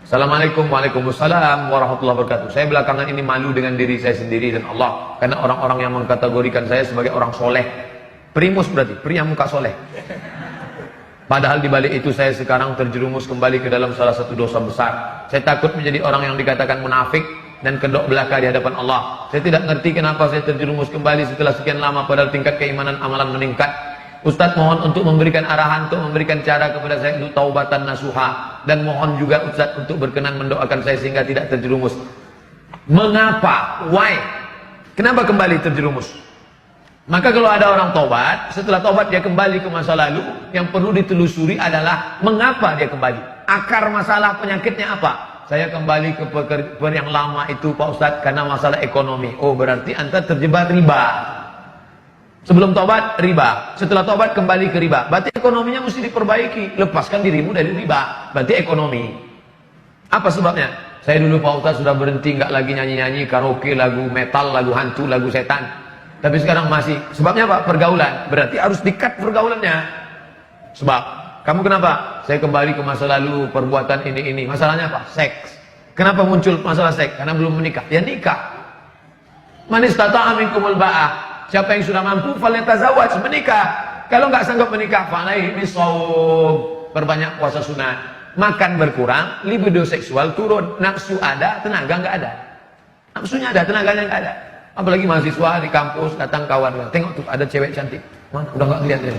Assalamualaikum, waalaikumsalam warahmatullahi wabarakatuh. Saya belakangan ini malu dengan diri saya sendiri dan Allah, karena orang-orang yang mengkategorikan saya sebagai orang soleh. Primus berarti, pria muka soleh. Padahal di balik itu saya sekarang terjerumus kembali ke dalam salah satu dosa besar. Saya takut menjadi orang yang dikatakan munafik dan kedok belaka di hadapan Allah. Saya tidak ngerti kenapa saya terjerumus kembali setelah sekian lama, padahal tingkat keimanan amalan meningkat. Ustadz mohon untuk memberikan arahan, untuk memberikan cara kepada saya untuk taubatan nasuha, dan mohon juga Ustadz untuk berkenan mendoakan saya sehingga tidak terjerumus. Mengapa? Why? Kenapa kembali terjerumus? Maka kalau ada orang tobat, setelah tobat dia kembali ke masa lalu, yang perlu ditelusuri adalah mengapa dia kembali. Akar masalah penyakitnya apa? Saya kembali ke pekerjaan yang lama itu Pak Ustadz karena masalah ekonomi. Oh, berarti Anda terjebak riba. Sebelum tobat riba, setelah tobat kembali ke riba. Berarti ekonominya mesti diperbaiki. Lepaskan dirimu dari riba. Berarti ekonomi. Apa sebabnya? Saya dulu Pak Ustadz sudah berhenti, nggak lagi nyanyi-nyanyi karaoke, lagu metal, lagu hantu, lagu setan. Tapi sekarang masih. Sebabnya apa? Pergaulan. Berarti harus di-cut pergaulannya. Sebab kamu kenapa? Saya kembali ke masa lalu, perbuatan ini. Masalahnya apa? Seks. Kenapa muncul masalah seks? Karena belum menikah. Ya nikah. Man istata'a minkumul ba'ah. Siapa yang sudah mampu falyatazawwaj, menikah. Kalau nggak sanggup menikah, falaihi bisawm, perbanyak puasa sunat. Makan berkurang, libido seksual turun, nafsu ada, tenaga nggak ada. Nafsunya ada, tenaganya nggak ada. Apalagi mahasiswa di kampus datang kawan, tengok tuh ada cewek cantik. Mana? Udah nggak lihat ya.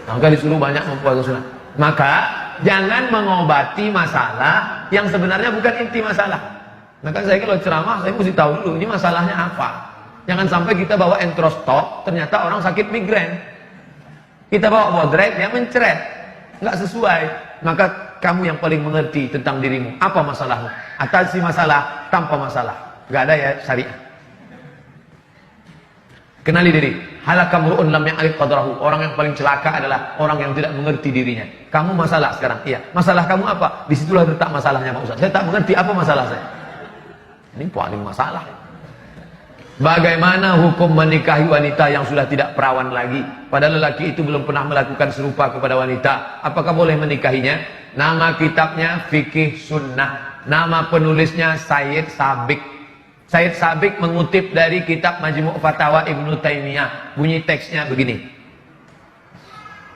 Maka disuruh banyak mempuasa sunat. Maka jangan mengobati masalah yang sebenarnya bukan inti masalah. Maka saya kalau ceramah, saya mesti tahu dulu ini masalahnya apa. Jangan sampai kita bawa entrostop, ternyata orang sakit migrain. Kita bawa bodrek, dia mencret, nggak sesuai. Maka kamu yang paling mengerti tentang dirimu. Apa masalahmu? Atasi masalah tanpa masalah. Nggak ada ya syariah. Kenali diri. Halakamru'un lam ya'rif qadrahu. Orang yang paling celaka adalah orang yang tidak mengerti dirinya. Kamu masalah sekarang. Iya. Masalah kamu apa? Disitulah letak masalahnya Pak Ustaz. Saya tak mengerti apa masalah saya. Ini paling masalah. Bagaimana hukum menikahi wanita yang sudah tidak perawan lagi? Padahal lelaki itu belum pernah melakukan serupa kepada wanita. Apakah boleh menikahinya? Nama kitabnya Fikih Sunnah. Nama penulisnya Sayyid Sabiq. Sayyid Sabiq mengutip dari kitab Majmu' Fatawa Ibnu Taimiyah. Bunyi teksnya begini.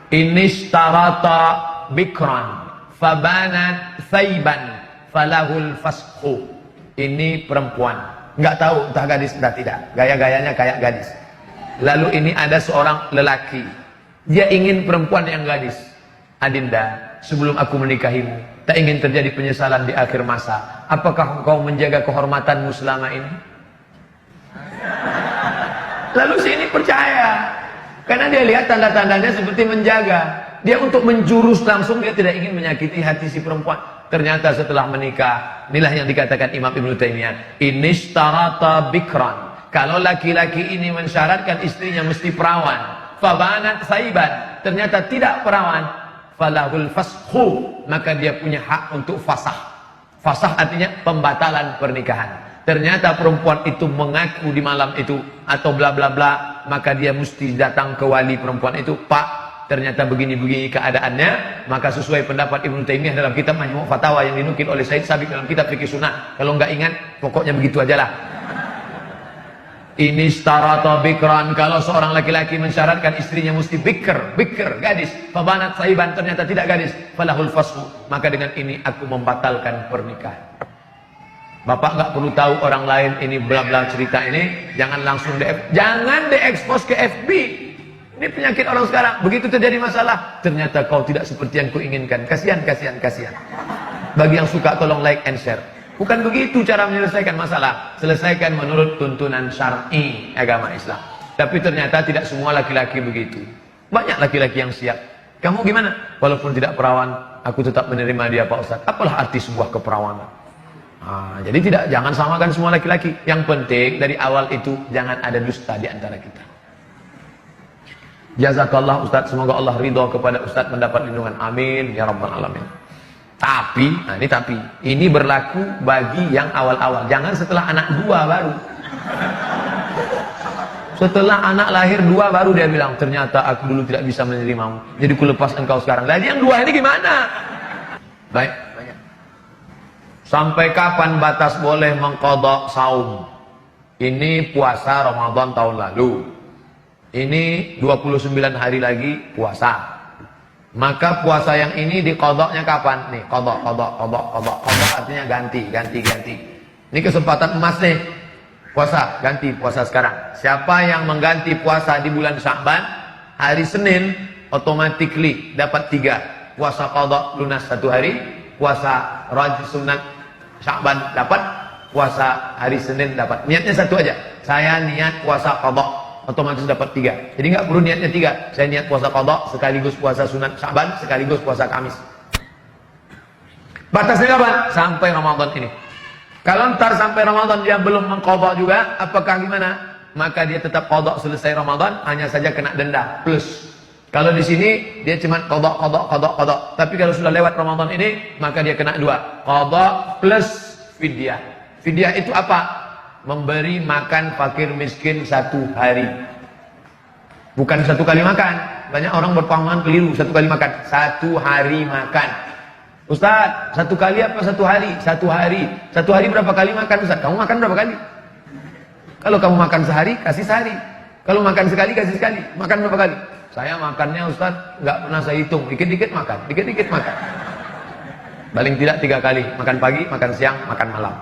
Inishtarata bikran fabanat thayban falahul fasqu. Ini perempuan, nggak tahu entah gadis entah tidak, gaya-gayanya kayak gadis. Lalu ini ada seorang lelaki, dia ingin perempuan yang gadis. Adinda, sebelum aku menikahimu, tak ingin terjadi penyesalan di akhir masa. Apakah engkau menjaga kehormatanmu selama ini? Lalu si ini percaya, karena dia lihat tanda-tandanya seperti menjaga. Dia untuk menjurus langsung, dia tidak ingin menyakiti hati si perempuan. Ternyata setelah menikah, inilah yang dikatakan Imam Ibnu Taimiyah, inishtarata bikran. Kalau laki-laki ini mensyaratkan istrinya mesti perawan, fabanat saiban, ternyata tidak perawan, falahul fashu, maka dia punya hak untuk fasah. Fasah artinya pembatalan pernikahan. Ternyata perempuan itu mengaku di malam itu atau bla bla bla, maka dia mesti datang ke wali perempuan itu, Pak, ternyata begini-begini keadaannya. Maka sesuai pendapat Ibnu Taimiyah dalam kitab Majmu' Fatawa yang dinukil oleh Sayyid Sabiq dalam kitab Fikih Sunnah. Kalau nggak ingat, pokoknya begitu aja lah. Ini starata bikran. Kalau seorang laki-laki mensyaratkan istrinya mesti bikr, gadis, fabanat saiban, ternyata tidak gadis, falahul fashu, maka dengan ini aku membatalkan pernikahan. Bapak nggak perlu tahu orang lain ini bla bla cerita ini, jangan langsung jangan diekspos ke FB. Ini penyakit orang sekarang. Begitu terjadi masalah, ternyata kau tidak seperti yang kuinginkan. Kasihan. Bagi yang suka tolong like and share. Bukan begitu cara menyelesaikan masalah. Selesaikan menurut tuntunan syar'i agama Islam. Tapi ternyata tidak semua laki-laki begitu. Banyak laki-laki yang siap. Kamu gimana? Walaupun tidak perawan, aku tetap menerima dia Pak Ustaz. Apalah arti sebuah keperawanan? Jadi jangan samakan semua laki-laki. Yang penting dari awal itu jangan ada dusta di antara kita. Jazakallah Ustaz, semoga Allah ridho kepada Ustaz mendapat lindungan. Amin ya rabbal alamin. Tapi, ini berlaku bagi yang awal-awal. Jangan setelah anak 2 baru. Setelah anak lahir 2 baru dia bilang, ternyata aku dulu tidak bisa menerimamu, jadi ku lepas engkau sekarang. Jadi yang 2 ini gimana? Baik. Sampai kapan batas boleh mengqadha saum? Ini puasa Ramadan tahun lalu. Ini 29 hari lagi puasa. Maka puasa yang ini diqadhanya kapan? Nih, qadha artinya ganti. Ini kesempatan emas nih. Puasa, ganti puasa sekarang. Siapa yang mengganti puasa di bulan Sya'ban, hari Senin automatically dapat 3. Puasa qadha lunas 1 hari, puasa rajab sunat Sya'ban dapat, puasa hari Senin dapat. Niatnya satu aja. Saya niat puasa qadha, otomatis dapat 3. Jadi nggak perlu niatnya 3. Saya niat puasa qadha sekaligus puasa sunat Sya'ban sekaligus puasa Kamis. Batasnya kapan? Sampai Ramadan ini. Kalau ntar sampai Ramadan dia belum mengqadha juga, apakah gimana? Maka dia tetap qadha selesai Ramadan, hanya saja kena denda plus. Kalau di sini dia cuma qadha. Tapi kalau sudah lewat Ramadan ini, maka dia kena 2. Qadha plus fidyah. Fidyah itu apa? Memberi makan fakir miskin 1 hari. Bukan 1 kali makan. Banyak orang berpemahaman keliru, 1 kali makan. 1 hari makan. Ustaz, 1 kali apa 1 hari? 1 hari. 1 hari berapa kali makan Ustaz? Kamu makan berapa kali? Kalau kamu makan sehari, kasih sehari. Kalau makan sekali, kasih sekali. Makan berapa kali? Saya makannya Ustaz, nggak pernah saya hitung. Dikit-dikit makan, dikit-dikit makan. Paling tidak 3 kali. Makan pagi, makan siang, makan malam.